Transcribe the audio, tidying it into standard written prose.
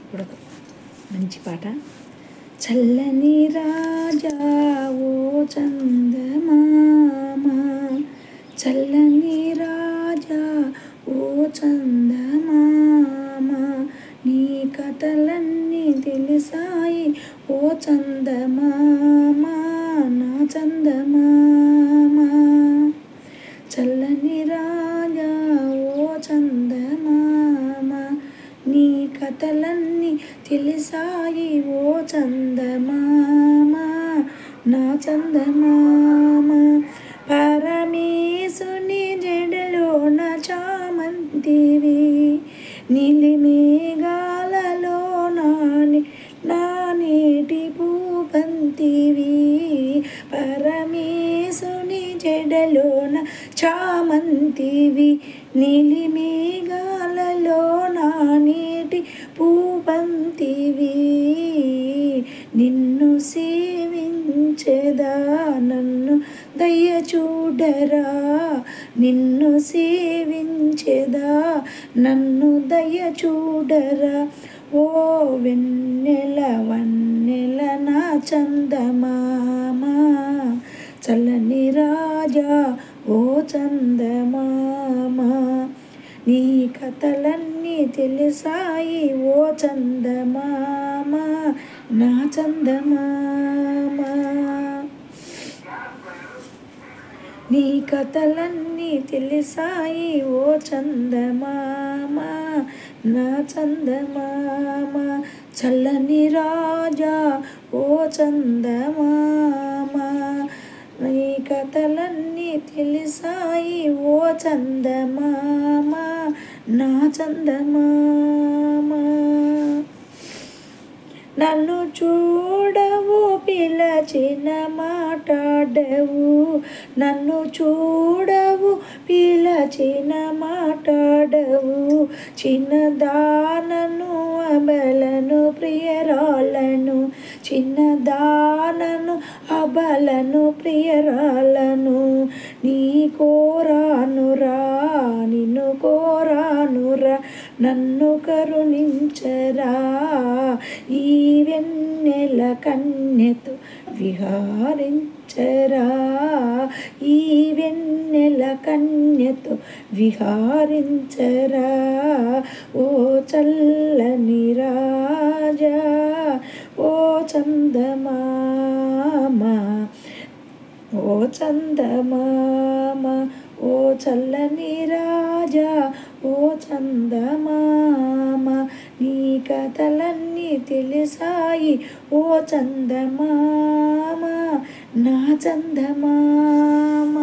చెప్పకూడదు. మంచి పాట. చల్లని రాజా ఓ చందమామ, చల్లని రాజా ఓ చందమామ, నీ కథలన్నీ తెలిసాయి ఓ చందమామ, నా చందమామ. చల్లని రాజా ఓ చందమామ, నీ కథలన్నీ తెలిసాయి ఓ చందమామ, నా చందమామ. పరమేశుని జడలోన చామంతివి, నీలిమేఘాలలో నా నీటి పూబంతివి. పరమేశుని జడలోన చామంతివి, నీలిమేఘాలలో నా నీటి పూబంతివి. నిన్ను సేవించెదా నన్ను దయ చూడరా, నిన్ను సేవించెదా నన్ను దయ చూడరా. ఓ వెన్నెల వన్నెల నా చందమామ, చల్లని రాజా ఓ చందమామ, నీ కథలన్నీ తెలిసాయి ఓ చందమామ, నా చందమామ. నీ కథలన్నీ తెలిసాయి ఓ చందమామ, నా చందమామ. చల్లని రాజా ఓ చందమామ, నీ కథలన్నీ తెలిసాయి ఓ చందమామ, నా చందమామ. నన్ను చూడవు పిలచిన మాట్లాడవు, నన్ను చూడవు పిలచిన మాట్లాడవు. చిన్నదానను అబలను ప్రియరాలను, చిన్నదానను అబలను ప్రియరాలను. నీ కోరానురా నిన్ను కోరానురా, నన్ను కరుణించరా. ఈ వెన్నెల కన్యతో విహారించరా, ఈ వెన్నెల కన్యతో విహారించరా. ఓ చల్లని రాజా ఓ చందమామ, ఓ చందమామ, ఓ చల్లని రాజా ఓ చందమామ, నీ కథలన్నీ తెలిసాయి ఓ చందమామ, నా చందమామ.